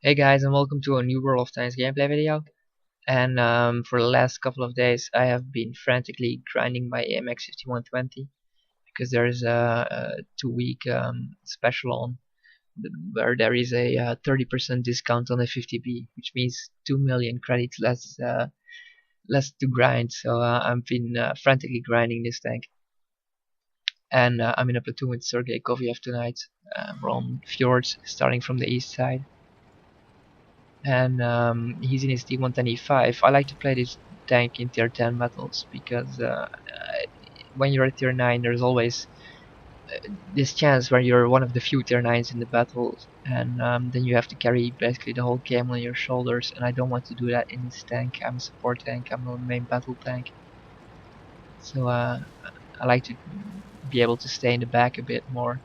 Hey guys, and welcome to a new World of Tanks gameplay video. And for the last couple of days I have been frantically grinding my AMX 5120 because there is a 2 week special on where there is a 30% discount on the 50B, which means 2 million credits less to grind. So I've been frantically grinding this tank. And I'm in a platoon with Sergey Koviev tonight. We're on Fjords, starting from the east side. And he's in his T125. I like to play this tank in tier 10 battles because when you're at tier 9 there's always this chance where you're one of the few tier 9s in the battle, and then you have to carry basically the whole game on your shoulders, and I don't want to do that in this tank. I'm a support tank, I'm not a main battle tank. So I like to be able to stay in the back a bit more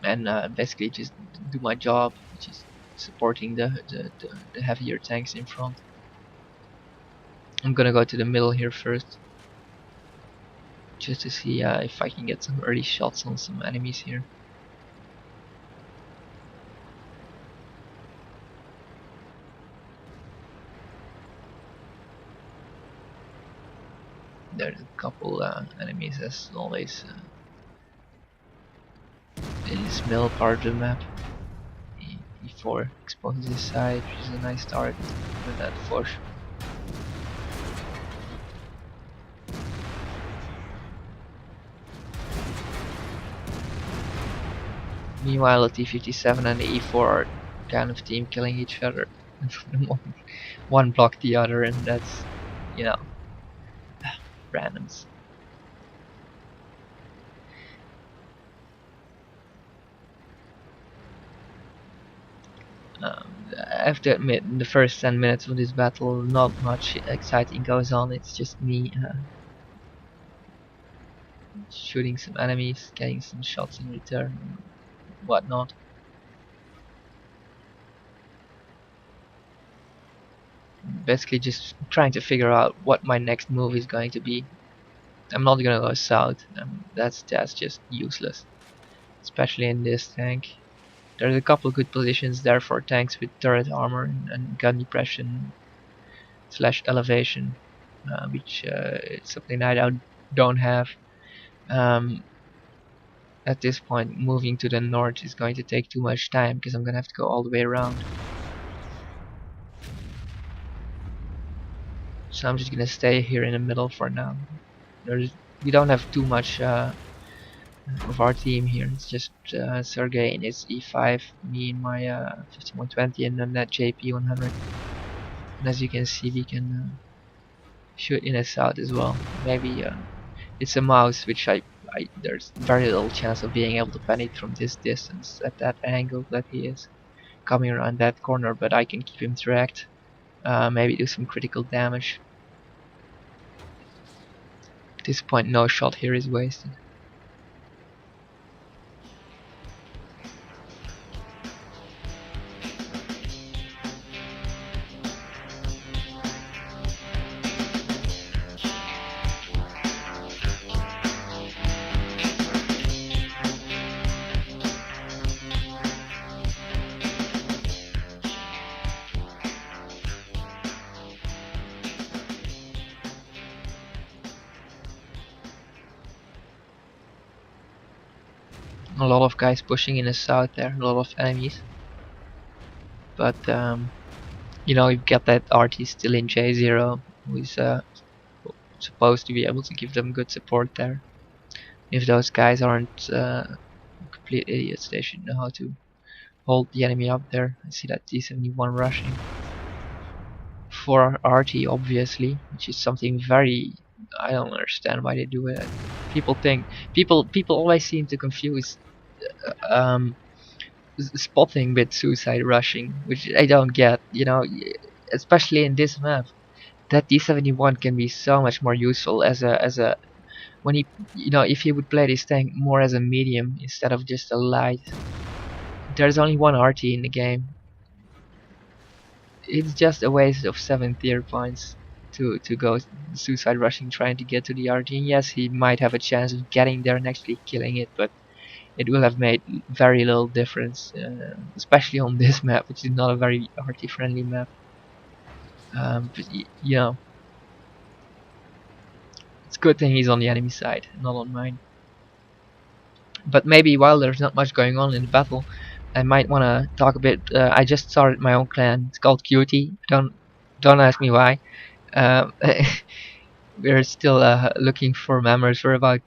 and basically just do my job, which is supporting the heavier tanks in front. I'm gonna go to the middle here first, just to see if I can get some early shots on some enemies here. There's a couple enemies as always in this middle part of the map. E4 exposes this side, which is a nice target with that push. Meanwhile, the T57 and the E4 are kind of team killing each other. One blocked the other, and that's, you know, randoms. I have to admit, in the first 10 minutes of this battle, not much exciting goes on. It's just me shooting some enemies, getting some shots in return, and whatnot. Basically just trying to figure out what my next move is going to be. I'm not gonna go south. That's just useless, especially in this tank. There's a couple good positions there for tanks with turret armor and gun depression / elevation, which is something I don't have. At this point, moving to the north is going to take too much time because I'm gonna have to go all the way around. So I'm just gonna stay here in the middle for now. We don't have too much of our team here. It's just Sergey in his E5, me in my 5120, and then that JP 100. And as you can see, we can shoot in and out as well. Maybe it's a mouse, which there's very little chance of being able to penetrate from this distance at that angle that he is coming around that corner, but I can keep him tracked. Maybe do some critical damage. At this point, no shot here is wasted. A lot of guys pushing in the south there, a lot of enemies. But you know, you've got that RT still in J0, who is supposed to be able to give them good support there. If those guys aren't complete idiots, they should know how to hold the enemy up there. I see that T71 rushing for RT, obviously, which is something very, I don't understand why they do it. People always seem to confuse spotting with suicide rushing, which I don't get. You know, especially in this map, that T71 can be so much more useful as a when he, you know, if he would play this tank more as a medium instead of just a light. There's only one RT in the game. It's just a waste of 7 tier points to go suicide rushing trying to get to the RT. And yes, he might have a chance of getting there and actually killing it, but it will have made very little difference, especially on this map, which is not a very RT friendly map. But you know, it's a good thing he's on the enemy side, not on mine. But maybe while there's not much going on in the battle, I might want to talk a bit. I just started my own clan. It's called Cutie. Don't ask me why. Um, we're still looking for members. We're about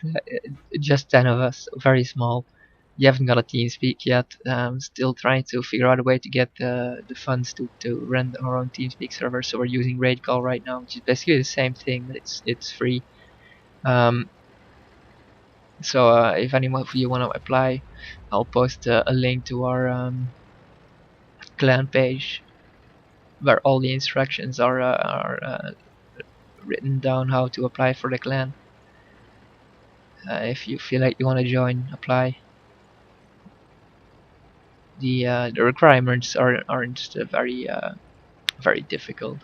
just 10 of us, very small. You haven't got a team speak yet. Still trying to figure out a way to get the funds to run our own TeamSpeak server. So we're using Raid Call right now, which is basically the same thing, but it's free. Um, so if anyone of you want to apply, I'll post a link to our clan page where all the instructions are written down how to apply for the clan. If you feel like you want to join, apply. The requirements aren't very difficult.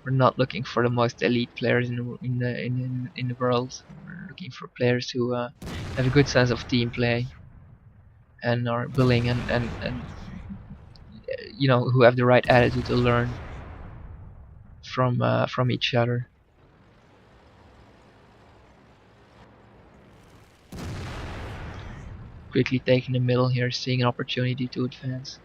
We're not looking for the most elite players in the world. We're looking for players who have a good sense of team play and are willing and you know, who have the right attitude to learn from each other. Quickly taking the middle here, seeing an opportunity to advance.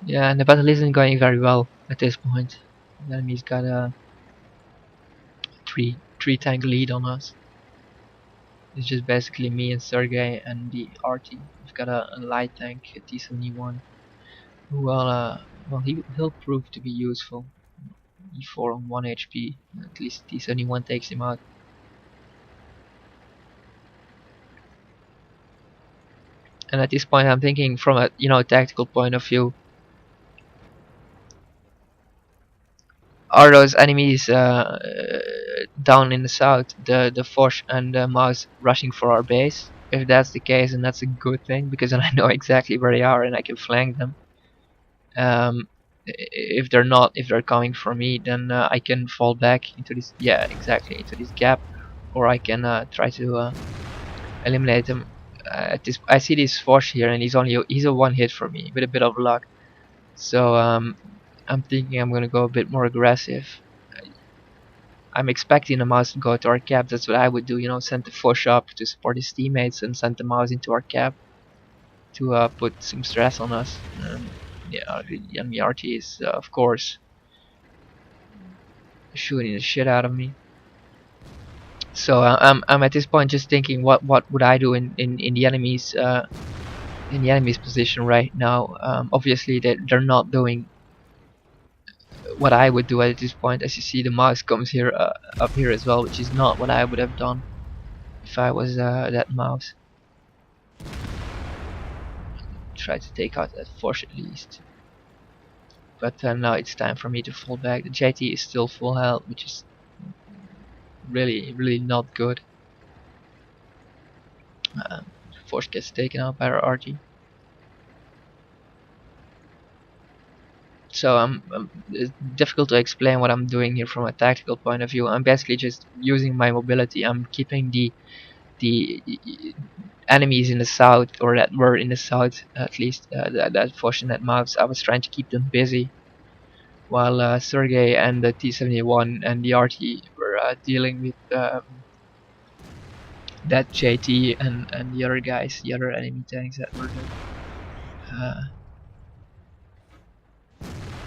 Yeah, and the battle isn't going very well at this point. The enemy's got a three tank lead on us. It's just basically me and Sergey and the RT. We've got a light tank, a T-71, who well, he'll prove to be useful. E4 on 1 HP, at least T-71 takes him out. And at this point, I'm thinking from a tactical point of view. Are those enemies down in the south, the Foch and the Mouse, rushing for our base? If that's the case, then that's a good thing, because then I know exactly where they are and I can flank them. If they're not, if they're coming for me, then I can fall back into this, yeah, exactly, into this gap, or I can try to eliminate them. I see this Foch here, and he's a one hit for me with a bit of luck. So I'm thinking I'm gonna go a bit more aggressive. I'm expecting the mouse to go to our cap. That's what I would do, you know, send the Foch up to support his teammates and send the mouse into our cap to put some stress on us. Yeah, the enemy RT is of course shooting the shit out of me. So I'm at this point just thinking, what would I do in the enemy's position right now. Obviously they're not doing what I would do at this point. As you see, the mouse comes here up here as well, which is not what I would have done if I was that mouse. Try to take out that Force at least. But now it's time for me to fall back. The JT is still full health, which is really not good. Force gets taken out by our RG. So it's difficult to explain what I'm doing here from a tactical point of view. I'm basically just using my mobility. I'm keeping the enemies in the south, or that were in the south at least, that Foch and that mouse, I was trying to keep them busy, while Sergey and the T-71 and the RT were dealing with that JT and the other guys, the other enemy tanks that were there.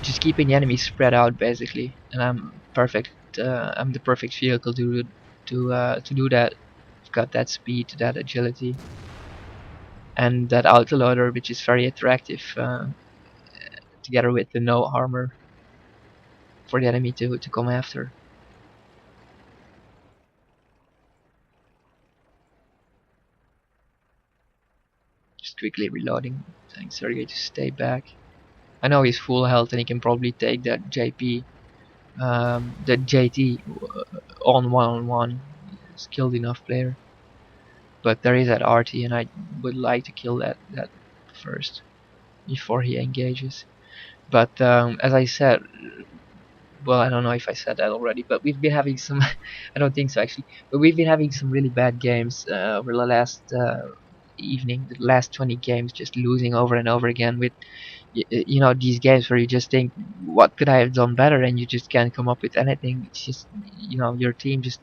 Just keeping the enemies spread out basically, and I'm perfect. I'm the perfect vehicle to do that. I've got that speed, that agility, and that autoloader, which is very attractive, together with the no armor for the enemy to come after. Just quickly reloading, telling Sergey to stay back. I know he's full health and he can probably take that JP, the JT on one-on-one. Skilled enough player. But there is that RT, and I would like to kill that first before he engages. But as I said, well, I don't know if I said that already, but we've been having some. I don't think so actually, but we've been having some really bad games over the last evening, the last 20 games, just losing over and over again with you know, these games where you just think, what could I have done better, and you just can't come up with anything. It's just, you know, your team just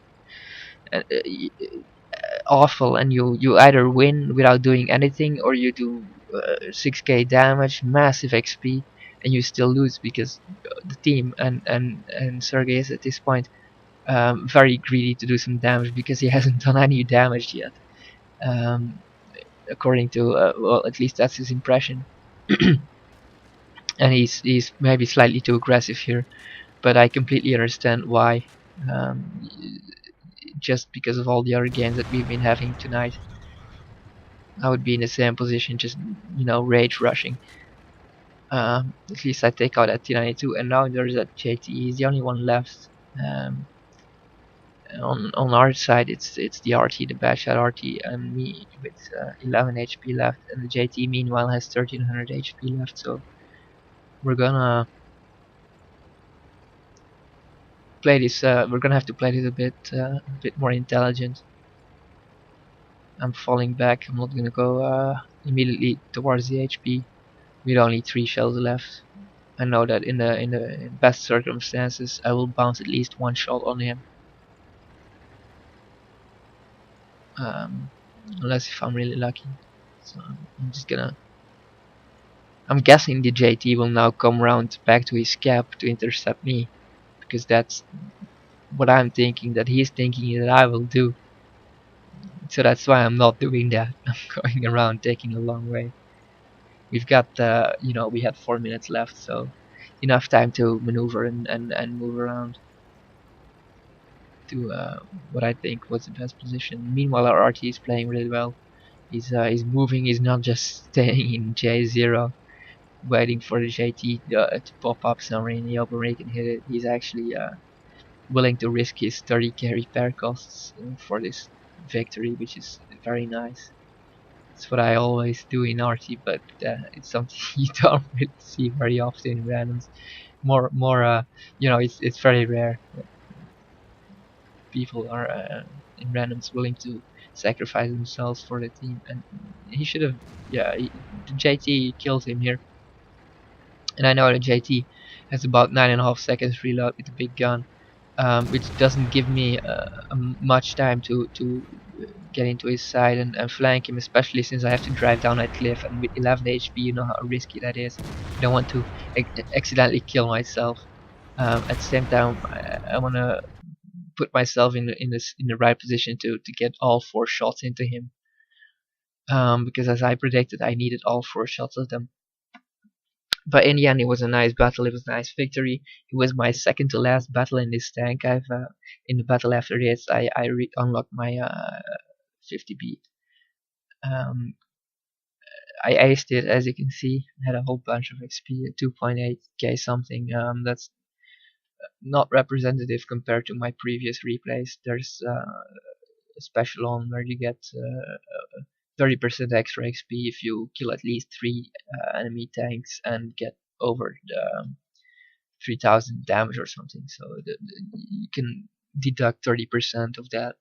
awful, and you either win without doing anything, or you do 6k damage, massive XP, and you still lose because the team and Sergey is at this point very greedy to do some damage because he hasn't done any damage yet. Um, According to well, at least that's his impression. And he's maybe slightly too aggressive here, but I completely understand why. Um, just because of all the other games that we've been having tonight, I would be in the same position, just, you know, rage rushing. At least I take out that T92, and now there's that JT. He's the only one left. Um, on our side, it's the RT, the bad shot RT, and me with 11 HP left, and the JT meanwhile has 1300 HP left. So we're gonna play this. We're gonna have to play this a bit more intelligent. I'm falling back. I'm not gonna go immediately towards the HP with only 3 shells left. I know that in the best circumstances, I will bounce at least one shot on him. Um, Unless if I'm really lucky. So I'm just gonna. I'm guessing the JT will now come round back to his cap to intercept me, because that's what I'm thinking that he's thinking that I will do. So that's why I'm not doing that. I'm going around taking a long way. We've got you know, we had 4 minutes left, so enough time to maneuver and move around to what I think was the best position. Meanwhile, our RT is playing really well. He's moving. He's not just staying in J0, waiting for the JT to pop up somewhere in the open where he can hit it. He's actually willing to risk his 30k repair costs for this victory, which is very nice. It's what I always do in RT, but it's something you don't really see very often in randoms. More, you know, it's very rare that people are in randoms willing to sacrifice themselves for the team. And he should have, yeah, the JT killed him here. And I know that JT has about 9.5 seconds reload with a big gun, which doesn't give me much time to get into his side and flank him, especially since I have to drive down that cliff, and with 11 HP, you know how risky that is. I don't want to accidentally kill myself. At the same time, I want to put myself in the right position to get all 4 shots into him. Because as I predicted, I needed all 4 shots of them. But in the end, it was a nice battle. It was a nice victory. It was my second to last battle in this tank. I've in the battle after this, I unlocked my 50B. Um, I aced it, as you can see. I had a whole bunch of XP, 2.8k something. That's not representative compared to my previous replays. There's a special on where you get 30% extra XP if you kill at least 3 enemy tanks and get over the 3000 damage or something. So you can deduct 30% of that,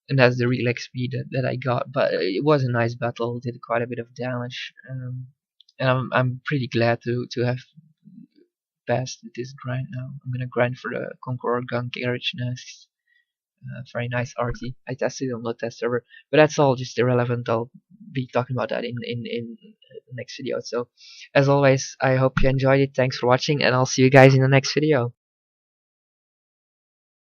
and that's the real XP that I got. But it was a nice battle, did quite a bit of damage, and I'm pretty glad to have passed this grind now. I'm gonna grind for the Conqueror gun carriage next. Very nice RT. I tested it on the test server, but that's all just irrelevant. I'll be talking about that in the next video. So, as always, I hope you enjoyed it. Thanks for watching, and I'll see you guys in the next video.